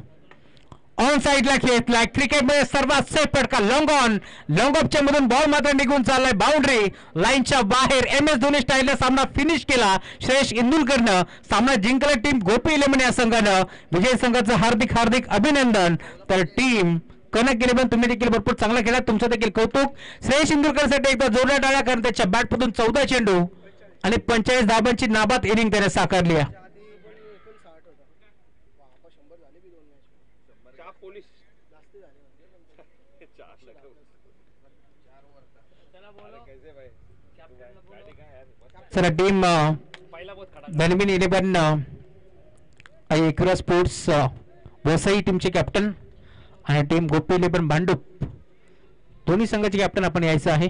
S2: ऑन साइडला खेळतलाय. क्रिकेटमध्ये सर्वात सेफ फटका लॉंग ऑन. लॉंग ऑफच्या मधून बॉल मात्र निघून चाललाय बाउंड्री लाईनच्या बाहेर. MS धोनी स्टाईलला सामना फिनिश केला श्रेयस इंदुलकरनं. सामना जिंकला टीम गोपी 11 या संघानं. विजय संघाचं हार्दिक हार्दिक अभिनंदन. तर टीम कनक 11 तुम्ही देखील भरपूर चांगला खेळला. तुमचं देखील कौतुक. श्रेयस इंदुलकरसाठी एकदा जोरदार टाळ्या, कारण त्याच्या बॅटमधून 14 चेंडू आणि 45 धाबांची नाबाद इनिंग त्याने साकारली आहे. सर टीम धनबिन 11 एकरा स्पोर्ट्स वसई टीमचे कॅप्टन आणि टीम गोपी 11 भांडूप दोन्ही संघाचे कॅप्टन आपण यायचं आहे.